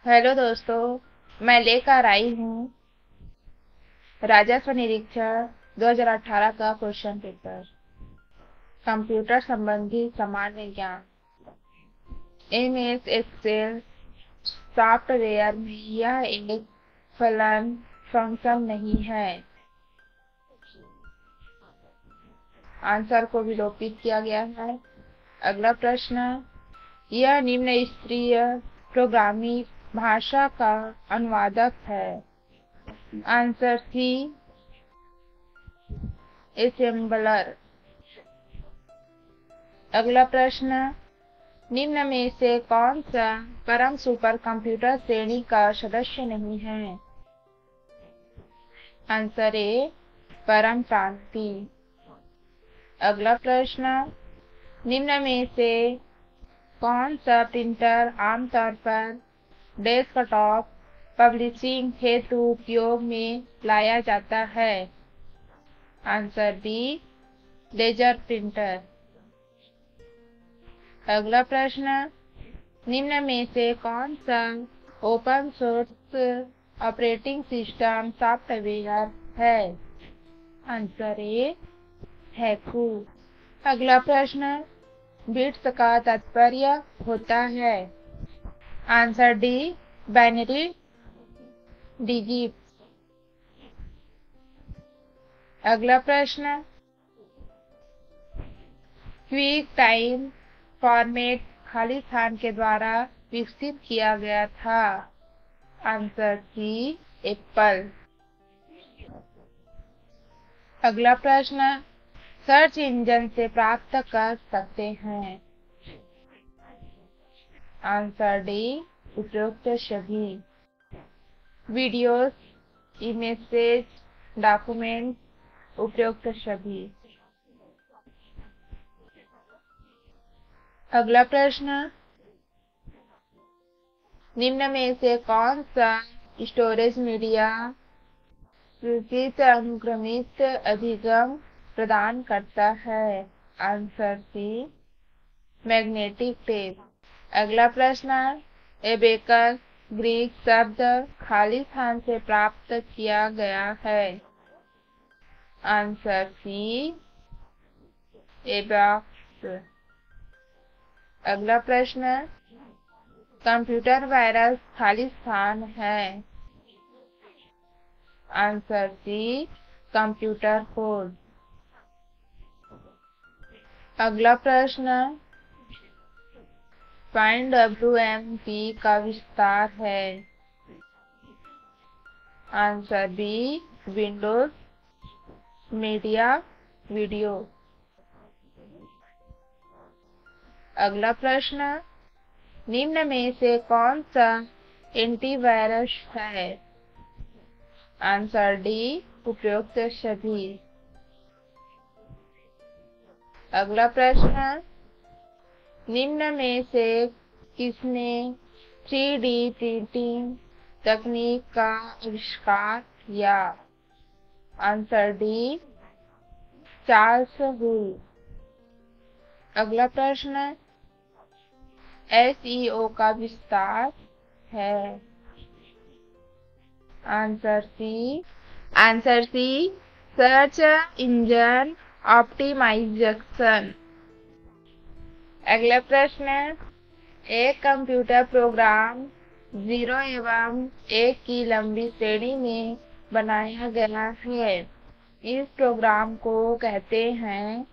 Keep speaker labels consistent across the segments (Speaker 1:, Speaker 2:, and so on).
Speaker 1: Hello दोस्तों, मैं लेकर आई हूँ राजस्व निरीक्षण 2018 का क्वेश्चन पेपर। कंप्यूटर संबंधी सामान्य ज्ञान। एमएस एक्सेल सॉफ्टवेयर में यह एक फलन फंक्शन नहीं है। आंसर को विलोपित किया गया है। अगला प्रश्न, यह निम्न स्तरीय प्रोग्रामिंग भाषा का अनुवादक है। Answer C, assembler. अगला प्रश्न, निम्न में से कौन सा परम सुपर कंप्यूटर श्रेणी का सदस्य नहीं है। आंसर ए, परम क्रांति। अगला प्रश्न, निम्न में से कौन सा प्रिंटर आमतौर पर डेस्कटॉप पब्लिशिंग हेतु उपयोग में लाया जाता है। Answer B, laser printer. अगला प्रश्न, निम्न में से कौन सा open source operating system software है। Answer A, Haiku. अगला प्रश्न, बिट्स का तात्पर्य होता है। Answer D, binary digit. अगला प्रश्न, क्विक टाइम फॉर्मेट खाली स्थान के द्वारा विकसित किया गया था। Answer C, Apple. अगला प्रश्न, सर्च इंजन से प्राप्त कर सकते हैं। आंसर डी, उपरोक्त सभी। वीडियोस, इमेजेस, डॉक्यूमेंट, उपरोक्त सभी। अगला प्रश्न, निम्न में से कौन सा स्टोरेज मीडिया सूचित अनुक्रमित अधिगम प्रदान करता है। Answer C, magnetic tape. अगला प्रश्न, एबेकस ग्रीक शब्द खाली स्थान से प्राप्त किया गया है। Answer C, inbox. अगला प्रश्न, कंप्यूटर वायरस खाली स्थान है। Answer C, computer code. अगला प्रश्न, फाइंड WMP का विस्तार है। Answer B, Windows media video. अगला प्रश्न, निम्न में से कौन सा एंटीवायरस है। आंसर डी, उपरोक्त सभी। अगला प्रश्न, निम्न में से किसने 3D प्रिंटिंग तकनीक का आविष्कार किया। Answer D, Charles Hull. अगला प्रश्न, SEO का विस्तार है। Answer C, search engine optimisation. अगला प्रश्न, एक कंप्यूटर प्रोग्राम 0 एवं 1 की लंबी श्रेणी में बनाया गया है। इस प्रोग्राम को कहते हैं।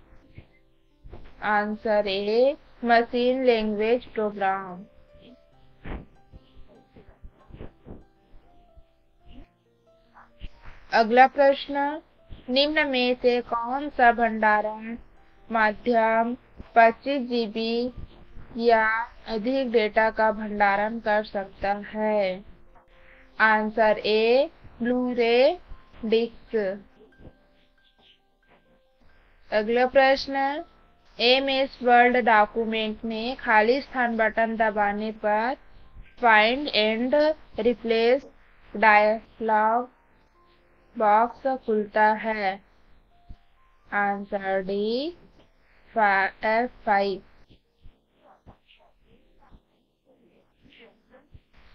Speaker 1: Answer A, machine language program. अगला प्रश्न, निम्न में से कौन सा भंडारण माध्यम 25 GB या अधिक डेटा का भंडारण कर सकता है। Answer A, Blu ray disc. अगला प्रश्न, MS वर्ड डॉक्यूमेंट में खाली स्थान बटन दबाने पर find and replace dialog box खुलता है। Answer D, F5।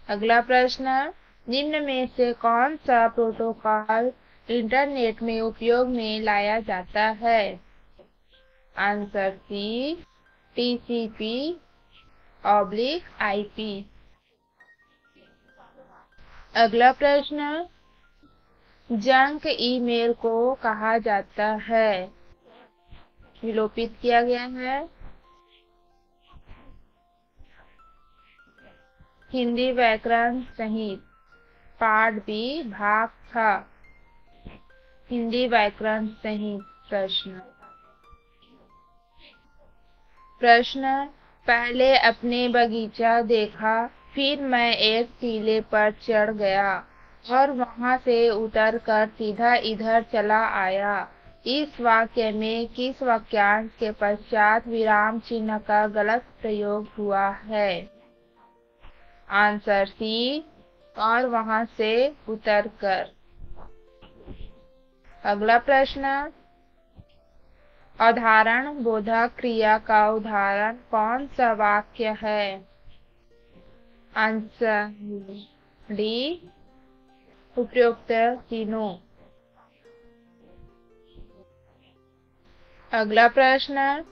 Speaker 1: अगला प्रश्न, निम्न में से कौन सा प्रोटोकॉल इंटरनेट में उपयोग में लाया जाता है? Answer C, TCP/IP। अगला प्रश्न, जंक ईमेल को कहा जाता है? विलोपित किया गया है। हिंदी व्याकरण संहिता पाठ बी भाग 6। हिंदी व्याकरण संहिता प्रश्न, पहले अपने बगीचा देखा, फिर मैं एक टीले पर चढ़ गया और वहां से उतरकर सीधा इधर चला आया। इस वाक्य में किस वाक्यांश के पश्चात विराम चिन्ह का गलत प्रयोग हुआ है? आंसर सी, और वहां से उतरकर। अगला प्रश्न, उदाहरण बोधक क्रिया का उदाहरण कौन सा वाक्य है? आंसर डी, उपयुक्त तीनों। अगला प्रश्न,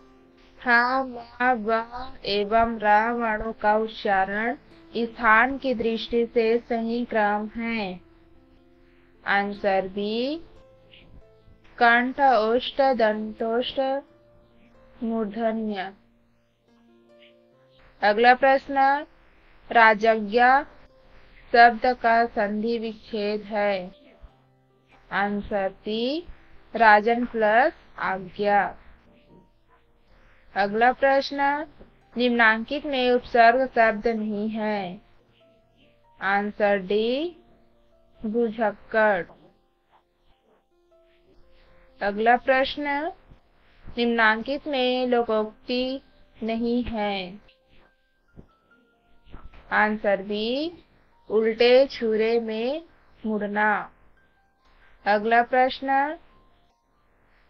Speaker 1: हाँ, वह, वह एवं र वर्णों का उच्चारण स्थान की दृष्टि से सही क्रम है? आंसर बी, कंठ ओष्ठ दंतोष्ठ मूर्धन्य। अगला प्रश्न, राजज्ञा शब्द का संधि विच्छेद है? आंसर सी, राजन प्लस आज्ञा। अगला प्रश्न, निम्नांकित में उपसर्ग शब्द नहीं है? आंसर डी, भुजक्कड़। अगला प्रश्न, निम्नांकित में लोकोक्ति नहीं है? आंसर बी, उल्टे छुरे में मुड़ना। अगला प्रश्न,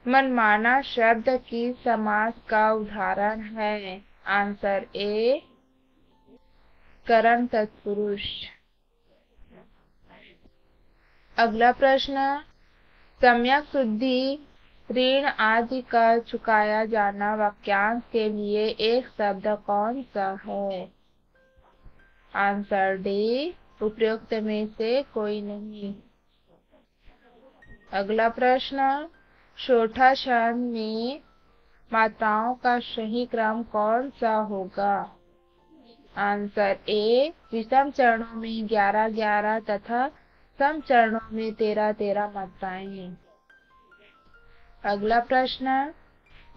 Speaker 1: मनमाना शब्द की समास का उदाहरण है? आंसर ए, करण तत्पुरुष। अगला प्रश्न, सम्यक शुद्धि ऋण आदि का चुकाया जाना वाक्यांश के लिए एक शब्द कौन सा है? आंसर डी, उपयुक्त में से कोई नहीं। अगला प्रश्न, चौथा छंद में मात्राओं का सही क्रम कौन सा होगा? आंसर ए, विषम चरणों में 11-11 तथा सम चरणों में 13-13 मात्राएं। अगला प्रश्न,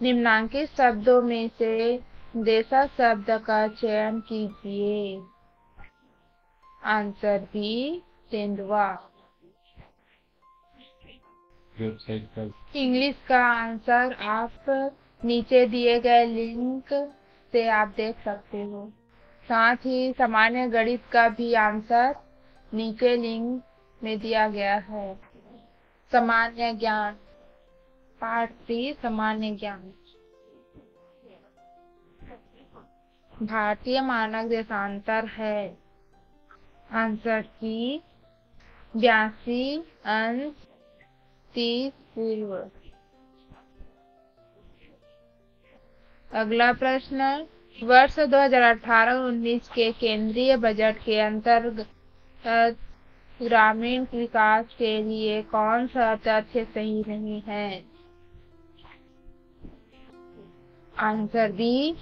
Speaker 1: निम्नांकित शब्दों में से देशा शब्द का चयन कीजिए। आंसर बी, तेंदुआ। इंग्लिश का आंसर आप नीचे दिए गए लिंक से आप देख सकते हो। साथ ही सामान्य गणित का भी आंसर नीचे लिंक में दिया गया है। सामान्य ज्ञान पार्ट 3, सामान्य ज्ञान। भारतीय मानक देशांतर है? आंसर की 82 अंश 30 पूर्व। अगला प्रश्न, वर्ष 2018-19 के केंद्रीय बजट के अंतर्गत ग्रामीण विकास के लिए कौन सा तथ्य सही नहीं है? आंसर बी,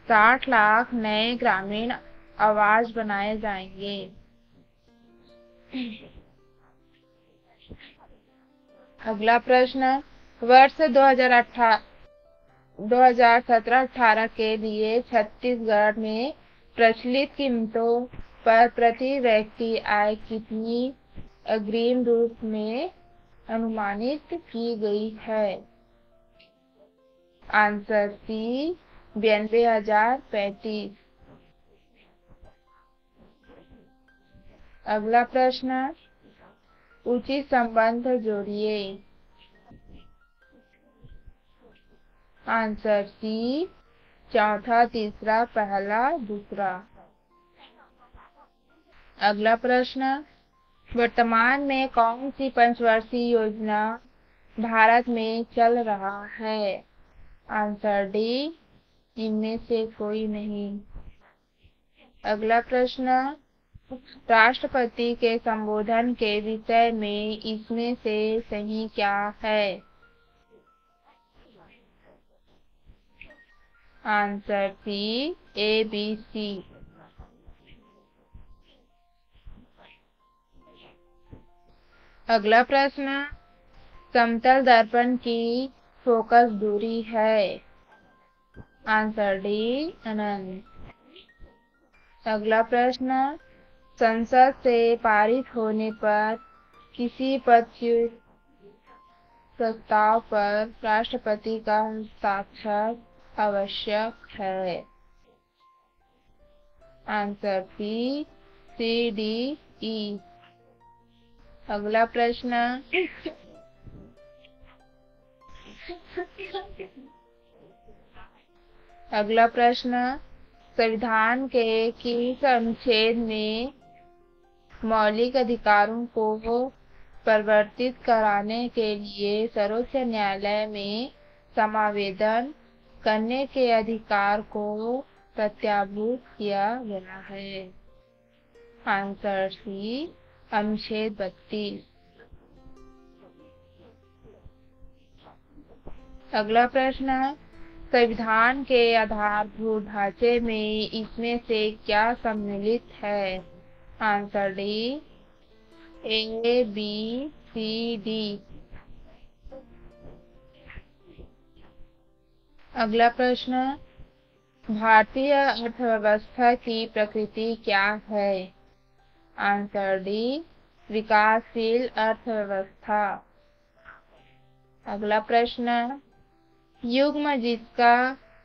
Speaker 1: 60 लाख नए ग्रामीण आवास बनाए जाएंगे। अगला प्रश्न, वर्ष 2017-18 के लिए छत्तीसगढ़ में प्रचलित कीमतों पर प्रति व्यक्ति आय कितनी अग्रिम रूप में अनुमानित की गई है? Answer C, 92,035। अगला प्रश्न, उचित संबंध जोड़िए। आंसर सी, चौथा, तीसरा, पहला, दूसरा। अगला प्रश्न, वर्तमान में कौन सी पंचवर्षीय योजना भारत में चल रहा है? आंसर डी, इनमें से कोई नहीं। अगला प्रश्न, राष्ट्रपति के संबोधन के विषय में इसमें से सही क्या है? Answer C, A B C. अगला प्रश्न, समतल दर्पण की फोकस दूरी है? आंसर डी, अनंत। अगला प्रश्न, संसद से पारित होने पर किसी प्रस्ताव पर राष्ट्रपति का हस्ताक्षर आवश्यक है? आंसर बी, सी, डी, ई। अगला प्रश्न, संविधान के किस अनुच्छेद में मौलिक अधिकारों को परिवर्तित कराने के लिए सर्वोच्च न्यायालय में समावेदन करने के अधिकार को प्रत्याभूत किया गया है? आंसर सी, अनुच्छेद 32। अगला प्रश्न, संविधान के आधारभूत ढांचे में इसमें से क्या सम्मिलित है? आंसर डी, ए, बी, सी, डी। अगला प्रश्न, भारतीय अर्थव्यवस्था की प्रकृति क्या है? आंसर डी, विकासशील अर्थव्यवस्था। अगला प्रश्न, युग्म जिसका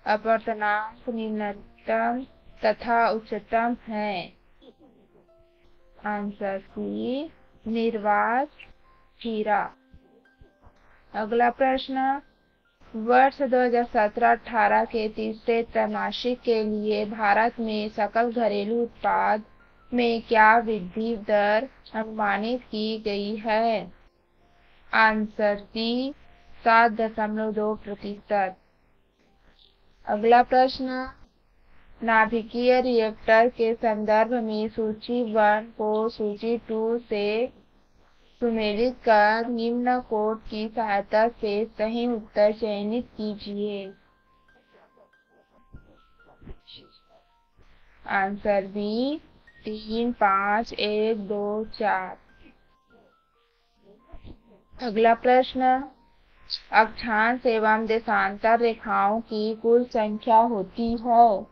Speaker 1: अपवर्तनांक न्यूनतम तथा उच्चतम है? आंसर सी, निर्वात हीरा। अगला प्रश्न, वर्ष 2017-18 के तीसरे त्रैमासिक के लिए भारत में सकल घरेलू उत्पाद में क्या वृद्धि दर अनुमानित की गई है? Answer C, 7.2%। अगला प्रश्न, नाभिकीय रिएक्टर के संदर्भ में सूची 1 को सूची 2 से सुमेलित कर निम्न कोड की सहायता से सही उत्तर चयनित कीजिए। Answer B, 3, 5, 1, 2, 4। अगला प्रश्न, अक्षांश एवं देशांतर रेखाओं की कुल संख्या होती है?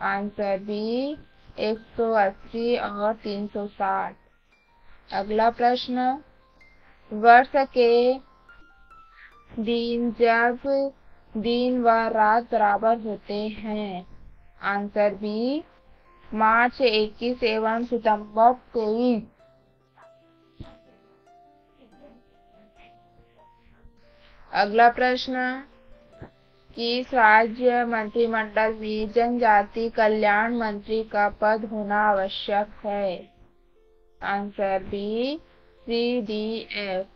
Speaker 1: आंसर बी, 180 और 360। अगला प्रश्न, वर्ष के दिन जब दिन व रात बराबर होते हैं? आंसर बी, मार्च 21 एवं सितंबर 23। अगला प्रश्न, किस राज्य मंत्रिमंडल में जनजाति कल्याण मंत्री का पद होना आवश्यक है? आंसर बी, सी, डी, एफ।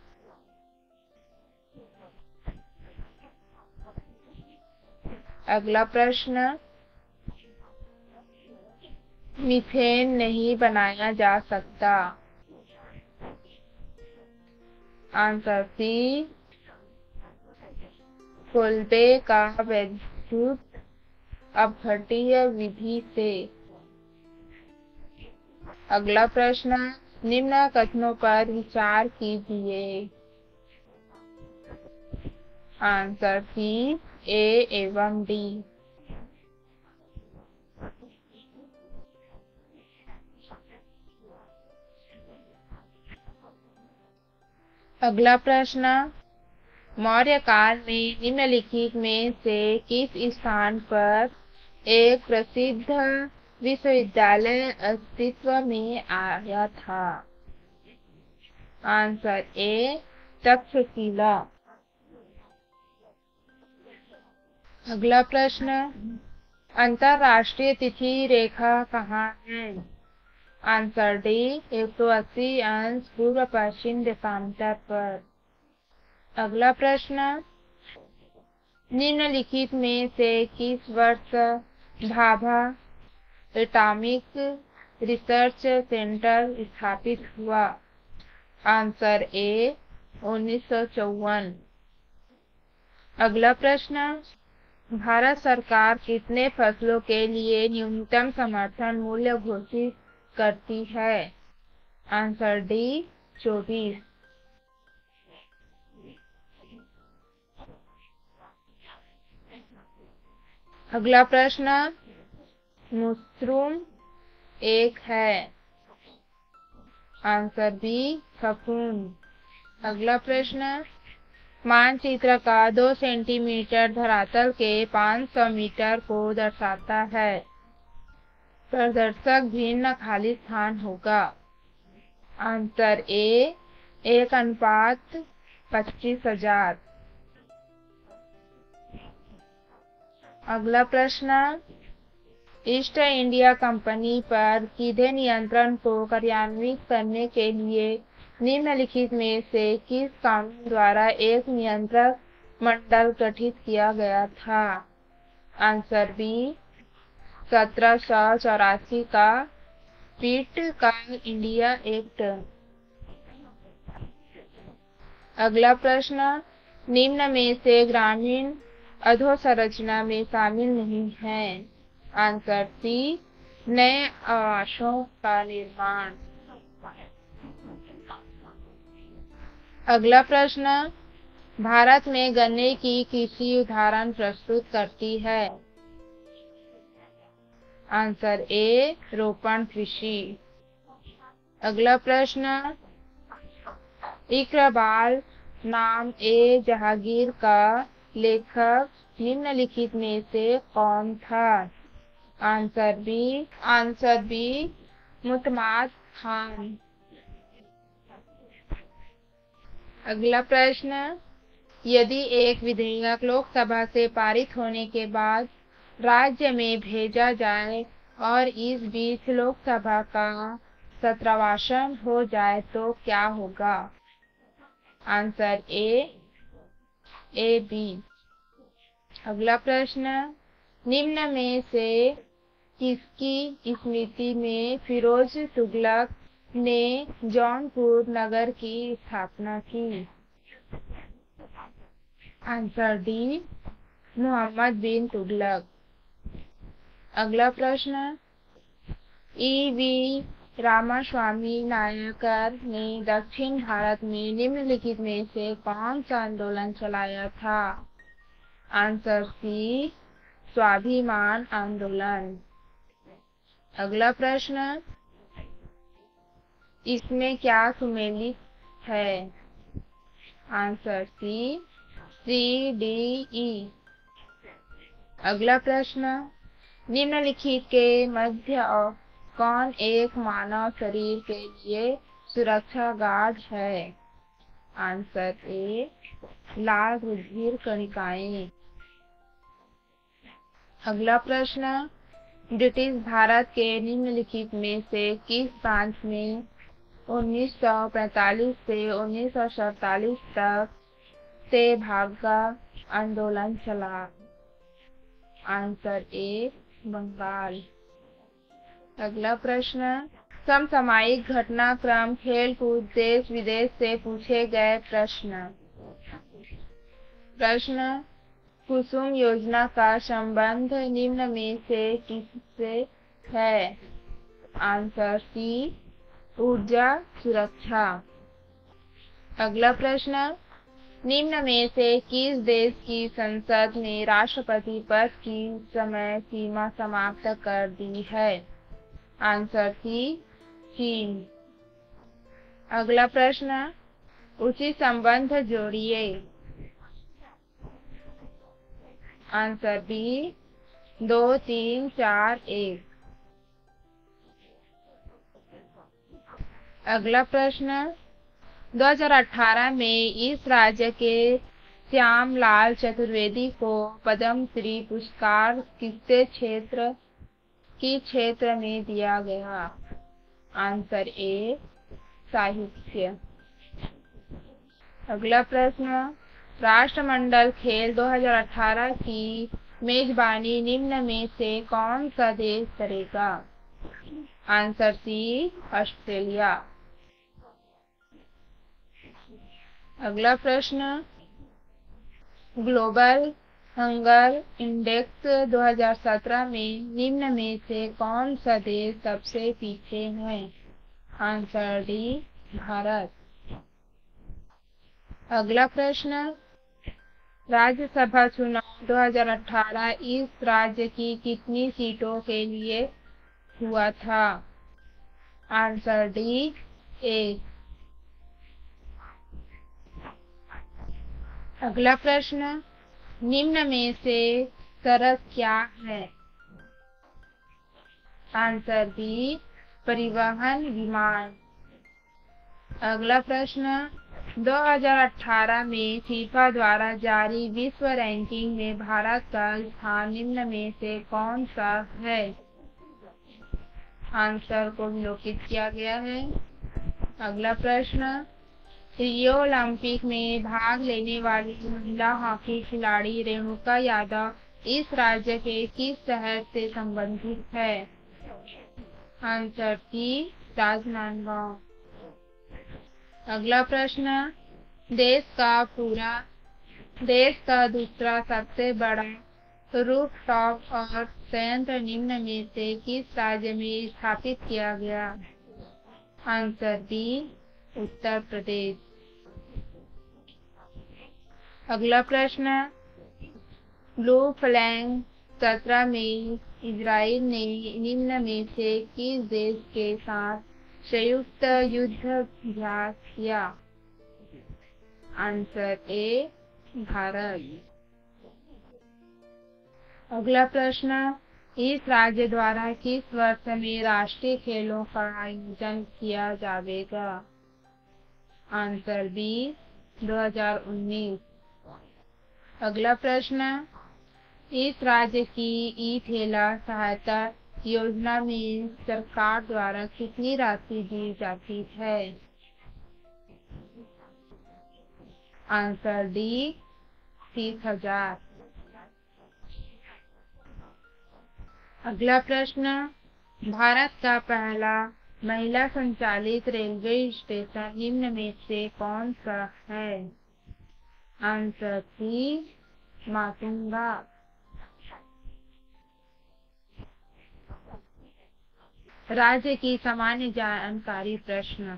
Speaker 1: अगला प्रश्न, मीथेन नहीं बनाया जा सकता? आंसर सी, कोल्बे का वैद्युत अपघट्य विधि से। अगला प्रश्न, निम्न कथनों पर विचार कीजिए। आंसर सी, ए एवं डी। अगला प्रश्न, मौर्य काल में निम्नलिखित में से किस स्थान पर एक प्रसिद्ध विश्वविद्यालय अस्तित्व में आया था? Answer A, Takshashila. अगला प्रश्न, अंतर्राष्ट्रीय तिथि रेखा कहाँ है? आंसर डी 180 अंश पूर्व पश्चिम देशांतर पर। अगला प्रश्न, निम्नलिखित में से किस वर्ष भाभा एटॉमिक रिसर्च सेंटर स्थापित हुआ? Answer A 1954। अगला प्रश्न, भारत सरकार कितने फसलों के लिए न्यूनतम समर्थन मूल्य घोषित करती है? Answer D 24। अगला प्रश्न, मशरूम एक है। आंसर बी फफूंद। अगला प्रश्न, मानचित्र का 2 सेंटीमीटर धरातल के 500 मीटर को दर्शाता है। प्रदर्शक भिन्न खाली स्थान होगा। आंसर ए 1:25,000। अगला प्रश्न, ईस्ट इंडिया कंपनी पर सीधे नियंत्रण को कार्यान्वित करने के लिए निम्नलिखित में से किस कानून द्वारा एक नियंत्रक मंडल गठित किया गया था? आंसर बी 1784 का पीट का इंडिया एक्ट। अगला प्रश्न, निम्न में से ग्रामीण अधोसंरचना में शामिल नहीं है? आंसर सी नए आवासों का निर्माण। अगला प्रश्न, भारत में गन्ने की कृषि उदाहरण प्रस्तुत करती है? आंसर ए रोपण कृषि। अगला प्रश्न, इकबाल नाम ए जहांगीर का लेखक निम्नलिखित में से कौन था? आंसर बी मुतमाद खान। अगला प्रश्न, यदि एक विधेयक लोकसभा से पारित होने के बाद राज्य में भेजा जाए और इस बीच लोकसभा का सत्रवासन हो जाए तो क्या होगा? Answer A B. अगला प्रश्न, निम्न में से किसकी स्मृति में फिरोज तुगलक ने जौनपुर नगर की स्थापना की? आंसर डी मोहम्मद बिन तुगलक। अगला प्रश्न, वी रामास्वामी नायकर ने दक्षिण भारत में निम्नलिखित में से कौन सा आंदोलन चलाया था? आंसर सी स्वाभिमान आंदोलन। अगला प्रश्न, इसमें क्या सुमेलित है? Answer C CDE। अगला प्रश्न, निम्नलिखित के मध्य कौन एक मानव शरीर के लिए सुरक्षा गार्ड है? आंसर ए लाल रुधिर कणिकाएं। अगला प्रश्न, ब्रिटिश भारत के निम्नलिखित में से किस प्रांत में 1945 से 1947 तक से भागा आंदोलन चला? Answer A Bengal. अगला प्रश्न, समसामयिक घटनाक्रम खेल-कूद देश विदेश से पूछे गए प्रश्न। कुसुम योजना का संबंध निम्न में से किससे है? आंसर सी ऊर्जा सुरक्षा। अगला प्रश्न, निम्न में से किस देश की संसद ने राष्ट्रपति पद की समय सीमा समाप्त कर दी है? आंसर सी चीन। अगला प्रश्न, उचित संबंध जोड़िए। Answer B 2 3 4 1। अगला प्रश्न, 2018 में इस राज्य के श्यामलाल चतुर्वेदी को पद्म श्री पुरस्कार किस क्षेत्र में दिया गया? आंसर ए साहित्य। अगला प्रश्न, राष्ट्रमंडल खेल 2018 की मेजबानी निम्न में से कौन सा देश करेगा? Answer C Australia. अगला प्रश्न, ग्लोबल हंगर इंडेक्स 2017 में निम्न में से कौन सा देश सबसे पीछे है? Answer D Bharat. अगला प्रश्न, राज्यसभा चुनाव 2018 इस राज्य की कितनी सीटों के लिए हुआ था? Answer D 1। अगला प्रश्न, निम्न में से सड़क क्या है? आंसर बी परिवहन विमान। अगला प्रश्न, 2018 में फीफा द्वारा जारी विश्व रैंकिंग में भारत का स्थान निम्न में से कौन सा है? आंसर को विलोपित किया गया है। अगला प्रश्न, रियो ओलंपिक में भाग लेने वाली महिला हॉकी खिलाड़ी रेणुका यादव इस राज्य के किस शहर से संबंधित है? Answer C Rajnandgaon. अगला प्रश्न, देश का दूसरा सबसे बड़ा रूफटॉप और संयंत्र निम्न में से किस राज्य में स्थापित किया गया? Answer B Uttar Pradesh. अगला प्रश्न, ब्लू फ्लैग 17 में इजराइल ने निम्न में से किस देश के साथ संयुक्त युद्धाभ्यास किया? Answer A Bharat. अगला प्रश्न, इस राज्य द्वारा किस वर्ष में राष्ट्रीय खेलों का आयोजन किया जाएगा? Answer B 2019। अगला प्रश्न, इस राज्य की ई ठेला सहायता योजना में सरकार द्वारा कितनी राशि दी जाती है? Answer D 30,000। अगला प्रश्न, भारत का पहला महिला संचालित रेलवे स्टेशन निम्न में से कौन सा है? Answer C Matunga. राज्य की सामान्य जानकारी प्रश्न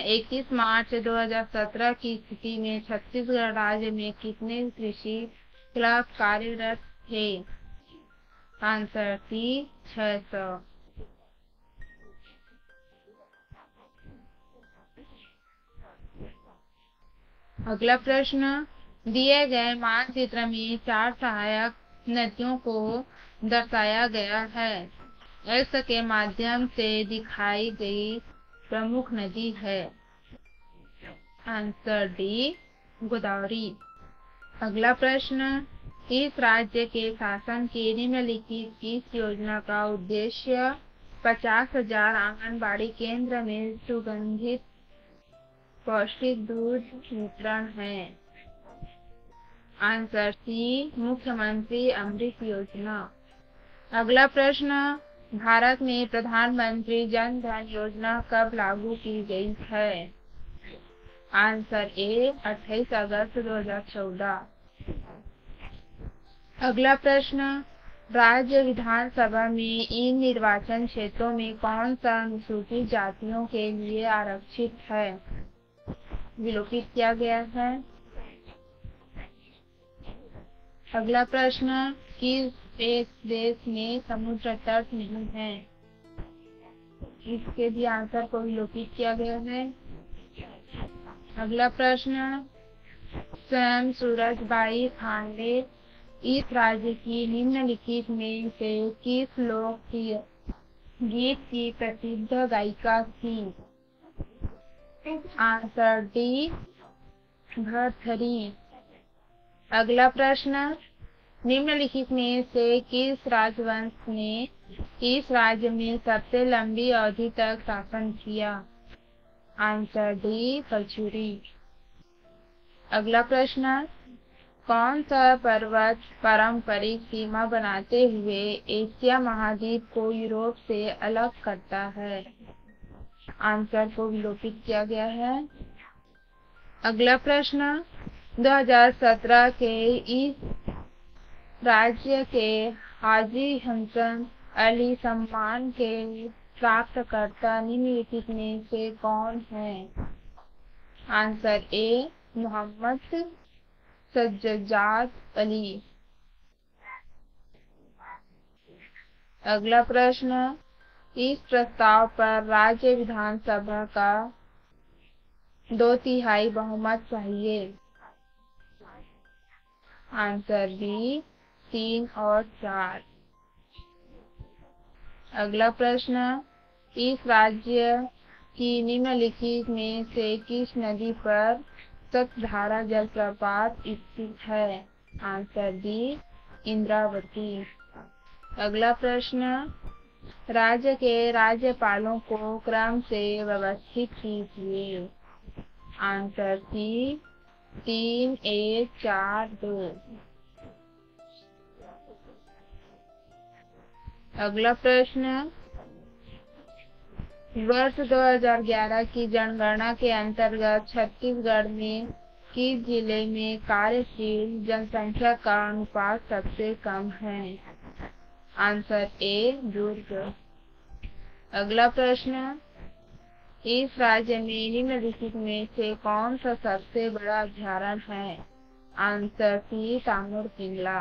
Speaker 1: 21 मार्च 2017 की स्थिति में छत्तीसगढ़ राज्य में कितने कृषि क्लब कार्यरत थे? Answer C 600। अगला प्रश्न, दिए गए मानचित्र में 4 सहायक नदियों को दर्शाया गया है। एक्स के माध्यम से दिखाई गई प्रमुख नदी है? Answer D Godavari. अगला प्रश्न, इस राज्य के शासन की निम्नलिखित किस योजना का उद्देश्य 50,000 आंगनबाड़ी केंद्र में सुगंधित पौष्टिक दूध वितरण है? आंसर सी मुख्यमंत्री अमृत योजना। अगला प्रश्न, भारत में प्रधानमंत्री जन धन योजना कब लागू की गई है? आंसर ए 28 अगस्त 2014। अगला प्रश्न, राज्य विधानसभा में इन निर्वाचन क्षेत्रों में कौन सा अनुसूचित जातियों के लिए आरक्षित है? विलोपित किया गया है। अगला प्रश्न, किस एक देश में समुद्र तट नहीं है? इसके भी आंसर को विलोपित किया गया है। अगला प्रश्न, स्वयं सूरजबाई खांडे इस राज्य की निम्नलिखित में से किस लोक गीत की प्रसिद्ध गायिका थी? Answer D Bharthari. अगला प्रश्न, निम्नलिखित में से किस राजवंश ने इस राज्य में सबसे लंबी अवधि तक शासन किया? Answer D Kalachuri. अगला प्रश्न, कौन सा पर्वत पारंपरिक सीमा बनाते हुए एशिया महाद्वीप को यूरोप से अलग करता है? आंसर को विलोपित किया गया है। अगला प्रश्न, 2017 के इस राज्य के हाजी हसन अली सम्मान के प्राप्तकर्ता निम्नलिखित में से कौन है? Answer A Mohammad Sajjad Ali. अगला प्रश्न, इस प्रस्ताव पर राज्य विधानसभा का 2/3 बहुमत चाहिए। आंसर बी 3 और 4। अगला प्रश्न, इस राज्य की निम्नलिखित में से किस नदी पर सतधारा जलप्रपात स्थित है? Answer D Indravati. अगला प्रश्न, राज्य के राज्यपालों को क्रम से व्यवस्थित कीजिए। Answer C 3 1 4 2। अगला प्रश्न, वर्ष 2011 की जनगणना के अंतर्गत छत्तीसगढ़ में किस जिले में कार्यशील जनसंख्या का अनुपात सबसे कम है? आंसर ए दुर्ग। अगला प्रश्न, इस राज्य में निम्नलिखित में से कौन सा सबसे बड़ा अभयारण्य है? आंसर सी तामुर पिंगला।